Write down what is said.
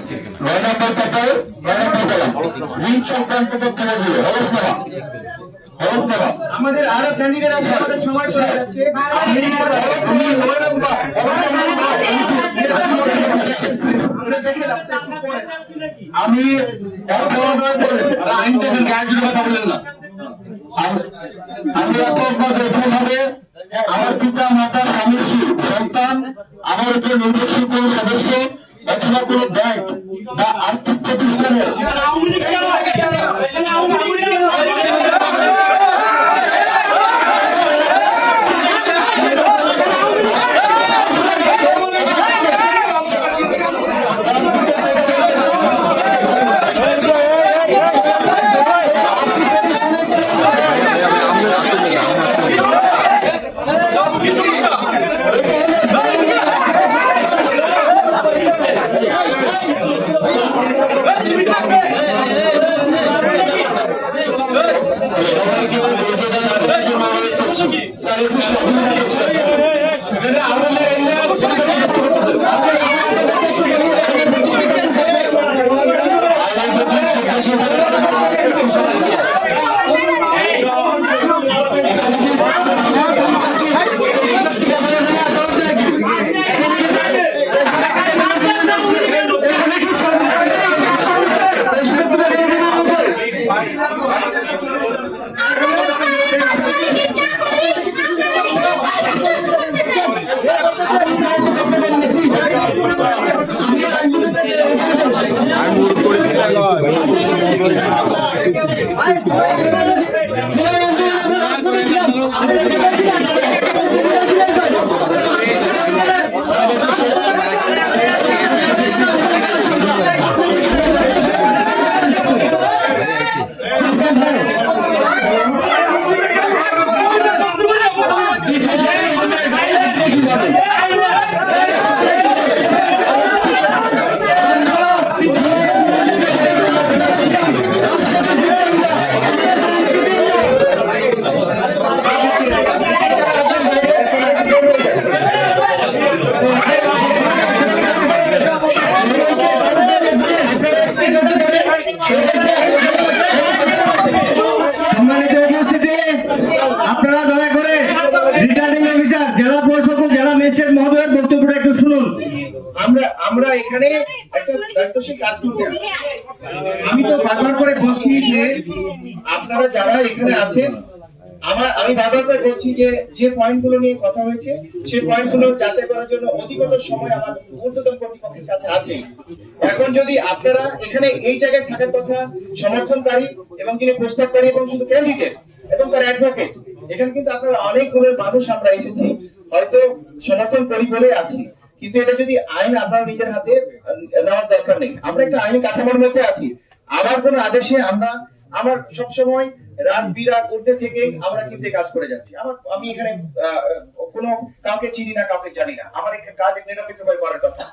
9 নম্বর paper 9 নম্বর column ঋণ সংক্রান্ত তথ্যাবলী হলফনামা আমাদের আরো ক্যান্ডিডেট আছে, আমাদের সময় চলে যাচ্ছে। আমি আইন থেকে গ্যাসের কথা বলেন না। আমি প্রথমভাবে আমার পিতা মাতা স্বামী সন্তান, আমার উপর নির্ভরশীল কোন সদস্য অথবা কোন ব্যাংক বা আর্থিক প্রতিষ্ঠানের আপনারা দয়া করে রিটার্নিং অফিসার জেলা প্রশাসক জেলা ম্যাজিস্ট্রেট মহোদয়ের বক্তব্যটা একটু শুনুন। আমরা এখানে একটা দায়িত্বশীল কাজ করতে আসছি। আমি তো বারবার করে বলছি যে আপনারা যারা এখানে আছেন, আমি বারবার করে বলছি যে পয়েন্টগুলো নিয়ে কথা হয়েছে সেই পয়েন্টগুলো যাচাই করার জন্য অধিকতর সময় আমার ঊর্ধ্বতন কর্তৃপক্ষের কাছে আছে। এখন যদি আপনারা এখানে এই জায়গায় থাকার কথা সমর্থনকারী এবং যিনি প্রস্তাবকারী এবং শুধু ক্যান্ডিডেট এবং তার অ্যাডভোকেট, এখানে কিন্তু আপনারা অনেক গুণের মানুষ আমরা এসেছি, হয়তো সমর্থন করি বলে আছি, কিন্তু এটা যদি আইন আপনারা নিজের হাতে নেওয়ার দরকার নেই। আমরা একটা আইনি কাঠামোর মধ্যে আছি। আবার কোন আদেশে আমার সবসময় রাত বিরাত উঠতে থেকে আমরা কিন্তু কাজ করে যাচ্ছি। আমি এখানে কোনো কাউকে চিনি না, কাউকে জানি না। আমার একটা কাজ নিরপেক্ষভাবে করার কথা।